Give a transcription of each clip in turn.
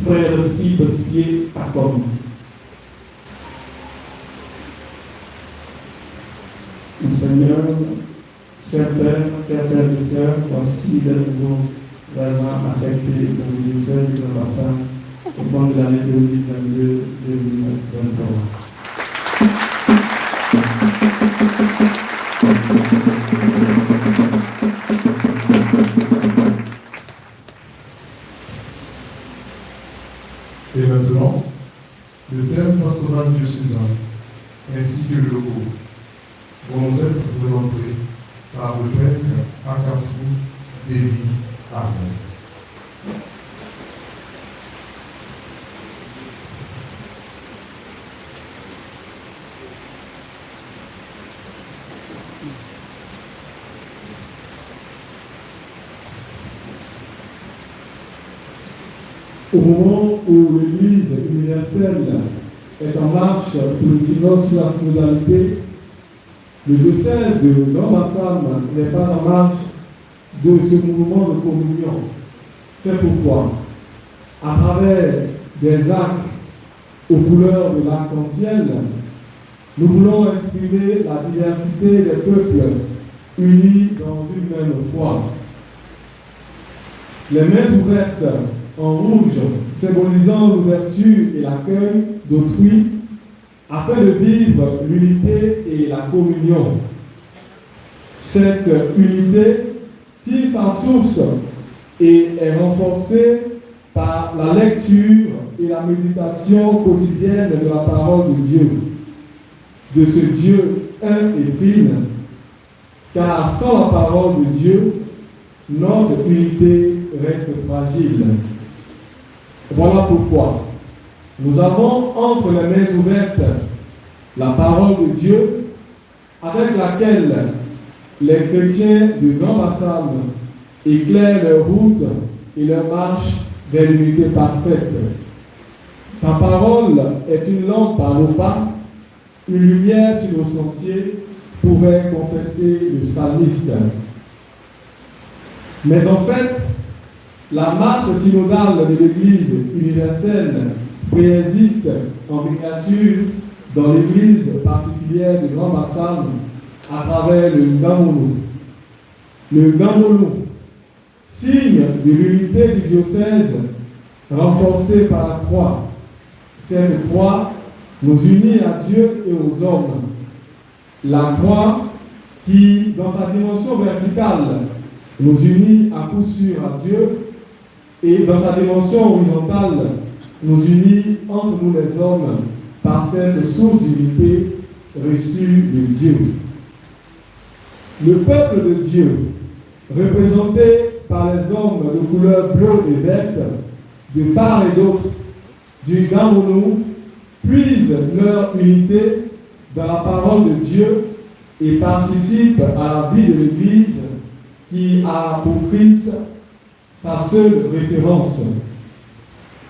frère si Bessier à comme. Seigneur, chers pères, chers frères et sœurs, voici de nouveaux agents affectés dans le ministère du Grand-Bassam au cours de l'année 2022-2023. Et maintenant, le thème pastoral diocésain ainsi que le logo vont nous être présentés par le prêtre Akafou Devi Amen. Au moment où l'Église universelle est en marche pour le synode sur la synodalité, le diocèse de Grand-Bassam n'est pas en marche de ce mouvement de communion. C'est pourquoi, à travers des actes aux couleurs de l'arc-en-ciel, nous voulons exprimer la diversité des peuples unis dans une même foi. Les mains ouvertes en rouge, symbolisant l'ouverture et l'accueil d'autrui, afin de vivre l'unité et la communion. Cette unité tire sa source et est renforcée par la lecture et la méditation quotidienne de la parole de Dieu, de ce Dieu un et trine, car sans la parole de Dieu, notre unité reste fragile. Voilà pourquoi nous avons entre les mains ouvertes la parole de Dieu avec laquelle les chrétiens du Grand-Bassam éclairent leur route et leur marche vers l'unité parfaite. Ta parole est une lampe à nos pas, une lumière sur nos sentiers, pouvait confesser le psalmiste. Mais en fait, la marche synodale de l'Église universelle préexiste en miniature dans l'Église particulière du Grand-Bassam à travers le Ngamono. Le Ngamono, signe de l'unité du diocèse renforcée par la croix. Cette croix nous unit à Dieu et aux hommes. La croix qui, dans sa dimension verticale, nous unit à coup sûr à Dieu et dans sa dimension horizontale, nous unit entre nous les hommes par cette source d'unité reçue de Dieu. Le peuple de Dieu, représenté par les hommes de couleur bleue et verte, de part et d'autre du Ngamono, puise leur unité dans la parole de Dieu et participe à la vie de l'Église qui a pour Christ sa seule référence.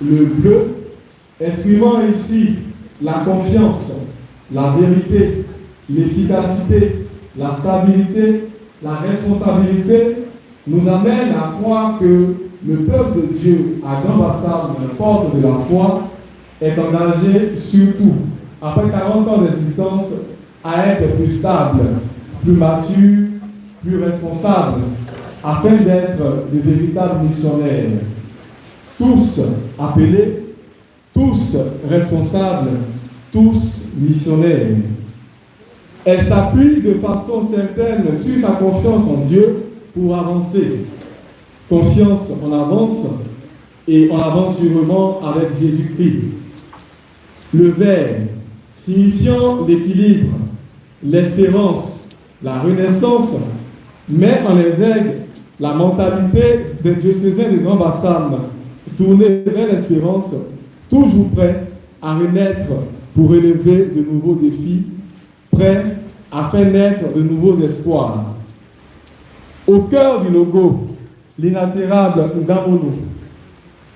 Le bleu, exprimant ici la confiance, la vérité, l'efficacité, la stabilité, la responsabilité, nous amène à croire que le peuple de Dieu à Grand-Bassam, porte de la foi, est engagé surtout, après 40 ans d'existence, à être plus stable, plus mature, plus responsable, afin d'être de véritables missionnaires. Tous appelés, tous responsables, tous missionnaires. Elle s'appuie de façon certaine sur sa confiance en Dieu pour avancer. Confiance en avance et on avance sûrement avec Jésus-Christ. Le vert, signifiant l'équilibre, l'espérance, la renaissance, met en exergue la mentalité des diocésains de Grand-Bassam, tournée vers l'espérance, toujours prêt à renaître pour relever de nouveaux défis, prêt à faire naître de nouveaux espoirs. Au cœur du logo, l'inaltérable Ngamono,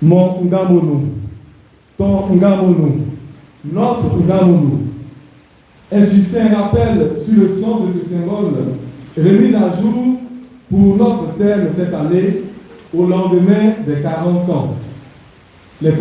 mon Ngamono, ton Ngamono, notre Ngamono. Un succinct rappel sur le sens de ce symbole, remis à jour pour notre thème cette année, au lendemain des 40 ans. Les